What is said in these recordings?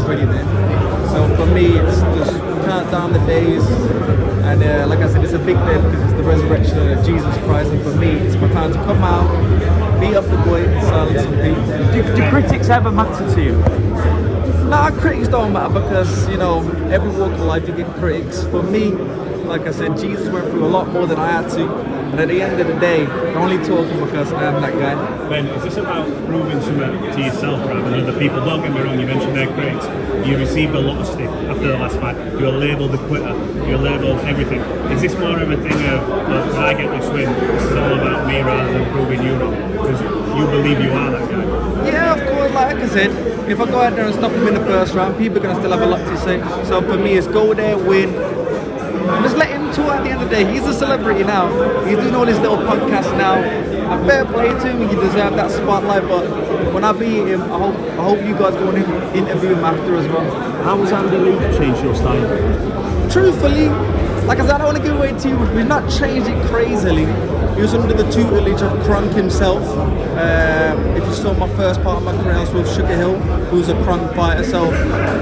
already there. So for me, it's just count down the days. And like I said, it's a big day because it's the resurrection of Jesus Christ. And for me, it's my time to come out, beat up the boy, silence some people. Do critics ever matter to you? Nah, critics don't matter because, you know, every walk of life you get critics. For me, like I said, Jesus went through a lot more than I had to. And at the end of the day, I'm only talking because I am that guy. Ben, is this about proving something to yourself rather than other people? Don't get me wrong, you mentioned their critics. You received a lot of stick after the last fight. You were labelled the quitter. You were labelled everything. Is this more of a thing of, look, when I get this win, this is all about me rather than proving you wrong? Because you believe you are that guy. Yeah, of course, like I said, if I go out there and stop him in the first round, people are going to still have a lot to say. So for me, it's go there, win, and just let him talk at the end of the day. He's a celebrity now. He's doing all his little podcasts now. And fair play to him, he deserves that spotlight. But when I beat him, I hope you guys go and interview him after as well. How has Andy Lee changed your style? Truthfully, like I said, I don't want to give away too much. We've not changed it crazily. He was under the tutelage of Kronk himself. If you saw my first part of my career, I was with Sugar Hill, who's a Kronk fighter. So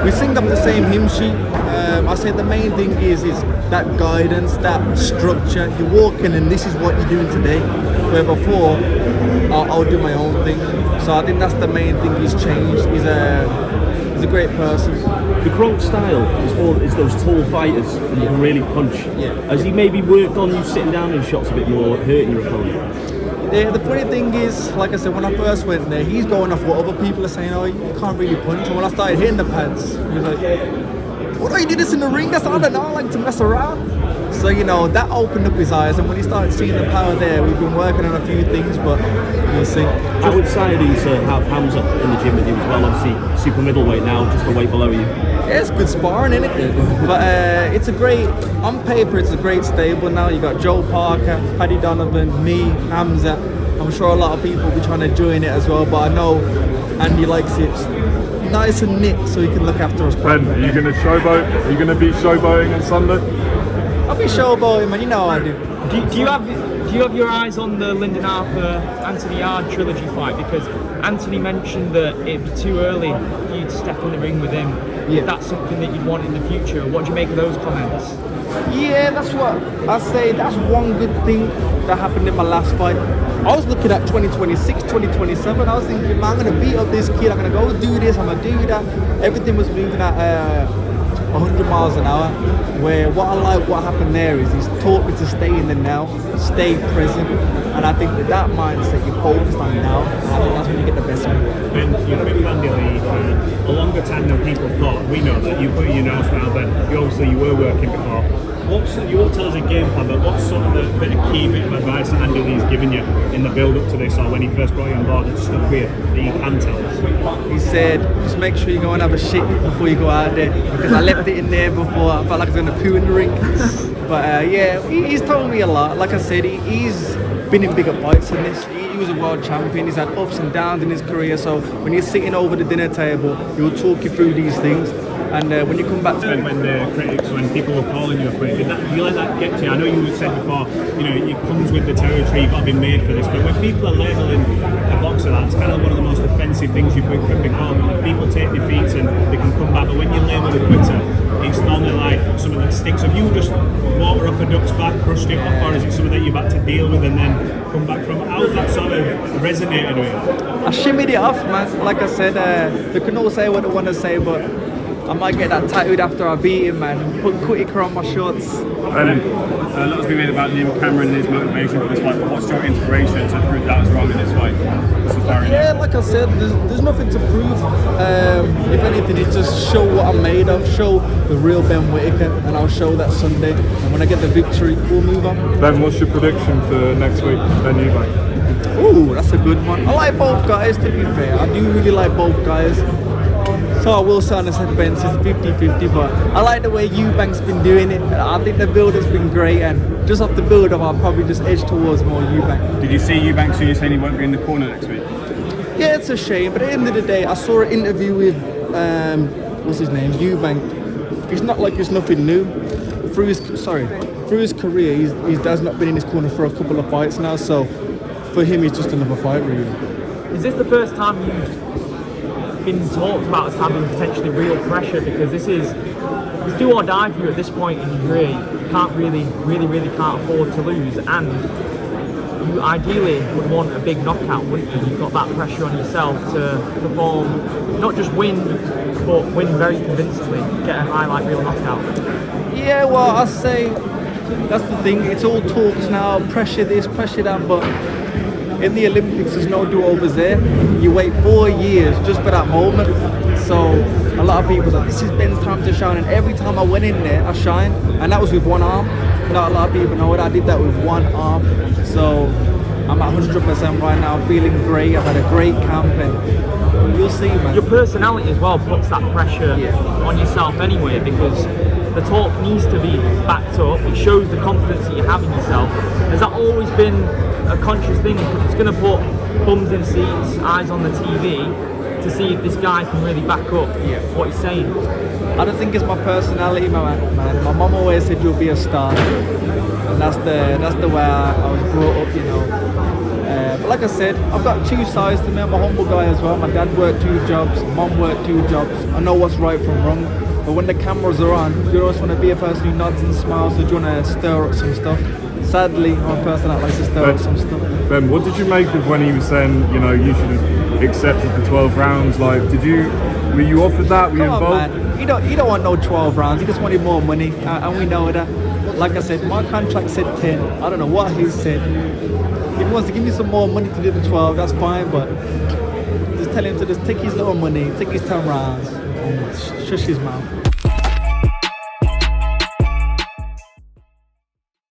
we sing up the same hymn sheet. I say the main thing is that guidance, that structure. You're walking and this is what you're doing today. Where before, I'll do my own thing. So I think that's the main thing he's changed. He's a great person. The Kronk style is those tall fighters and you can really punch. Yeah. Has he maybe worked on you sitting down in shots a bit more, hurting your opponent? Yeah, the funny thing is, like I said, when I first went there, he's going off what other people are saying, oh, you can't really punch. And when I started hitting the pads, he was like, what do you do this in the ring? That's all I know, I like to mess around. So, you know, that opened up his eyes, and when he started seeing the power there, we've been working on a few things, but we'll see. How excited are you to have Hamza in the gym with you as well? Obviously, super middleweight now, just a weight below you. Yeah, it's good sparring, isn't it? But it's a great, on paper, it's a great stable now. You got Joe Parker, Paddy Donovan, me, Hamza. I'm sure a lot of people will be trying to join it as well, but I know Andy likes it nice and knit so he can look after us properly. Ben, are you going to showboat? Are you going to be showboating on Sunday? I'll be showboating, man. You know how I do. Do you have your eyes on the Lyndon Harper Anthony Yard trilogy fight? Because Anthony mentioned that it'd be too early for you to step in the ring with him. Yeah. If that's something that you'd want in the future, what do you make of those comments? Yeah, that's what I say. That's one good thing that happened in my last fight. I was looking at 2026, 2027. I was thinking, man, I'm going to beat up this kid. I'm going to go do this. I'm going to do that. Everything was moving at 100 miles an hour. Where what I like, what happened there is he's taught me to stay in the now, stay present. And I think with that mindset, you're focused on now. And I think that's when you get the best of me. Ben, you've been with Andy Lee for a longer time than people thought. We know that. You put your nose now, but you were working before. You won't tell us a game plan, but what's sort of the key bit of advice that Andy Lee's given you in the build-up to this, or when he first brought you on board and stuck with you, that you can tell us? He said, just make sure you go and have a shit before you go out there. Because I left it in there before, I felt like I was going to poo in the ring. But yeah, he's told me a lot. Like I said, he's been in bigger fights than this. He was a world champion. He's had ups and downs in his career. So when you're sitting over the dinner table, he'll talk you through these things. And when you come back to when the critics, when people were calling you a critic, do you let that get to you? I know you said before, you know, it comes with the territory, you've got to be made for this, but when people are labelling a boxer, that's kind of one of the most offensive things you can be called. People take defeats and they can come back, but when you label a quitter, it's normally like something that sticks. Have you just water off a duck's back, crushed it off, or is it something that you've had to deal with and then come back from? How's that sort of resonated with you? I shimmied it off, man. Like I said, they can all say what they want to say, but I might get that tattooed after I beat him, man. Put Quittaker on my shorts. A lot has been made about Liam Cameron and his motivation for this fight, but what's your inspiration to prove that was wrong in this fight? Yeah, like I said, there's nothing to prove. If anything, it's just show what I'm made of, show the real Ben Whittaker, and I'll show that Sunday. And when I get the victory, we'll move on. Ben, what's your prediction for next week, Ben Eubank? Ooh, that's a good one. I like both guys, to be fair. I do really like both guys. So I will say on the second bench it's 50-50, but I like the way Eubank's been doing it. I think the build has been great, and just off the build-up, I'll probably just edge towards more Eubank. Did you see Eubank Jr saying he won't be in the corner next week? Yeah, it's a shame, but at the end of the day, I saw an interview with, what's his name, Eubank. It's not like it's nothing new. Through his career, his dad's not been in his corner for a couple of fights now, so for him, it's just another fight, really. Is this the first time you've been talked about as having potentially real pressure, because this is it's do or die for you at this point in your career. You can't really can't afford to lose, and you ideally would want a big knockout, wouldn't you? You've got that pressure on yourself to perform, not just win, but win very convincingly, get a highlight reel knockout. Yeah, well, I say that's the thing. It's all talks now, pressure this, pressure that, but in the Olympics, there's no do-overs there. You wait 4 years just for that moment. So a lot of people say, this is Ben's time to shine, and every time I went in there, I shined, and that was with one arm. Not a lot of people know it. I did that with one arm. So I'm at 100% right now, feeling great. I've had a great camp, and you'll see, man. Your personality as well puts that pressure on yourself anyway, because the talk needs to be backed up. It shows the confidence that you have in yourself. Has that always been a conscious thing? Because it's going to put bums in seats, eyes on the TV, to see if this guy can really back up what he's saying. I don't think it's my personality, man. My mum always said you'll be a star, and that's the way I was brought up, you know. But like I said, I've got two sides to me. I'm a humble guy as well. My dad worked 2 jobs, mum worked 2 jobs. I know what's right from wrong. But when the cameras are on, you always want to be a person who nods and smiles, so you want to stir up some stuff. Sadly, I'm a person that likes to stir up some stuff. Ben, what did you make of when he was saying, you know, you should have accepted the 12 rounds? Like, were you offered that? Were you Come involved? on, man. You don't want no 12 rounds. He just wanted more money, and we know that. Like I said, my contract said 10. I don't know what he said. If he wants to give me some more money to do the 12, that's fine, but just tell him to just take his little money, take his 10 rounds, and shush his mouth.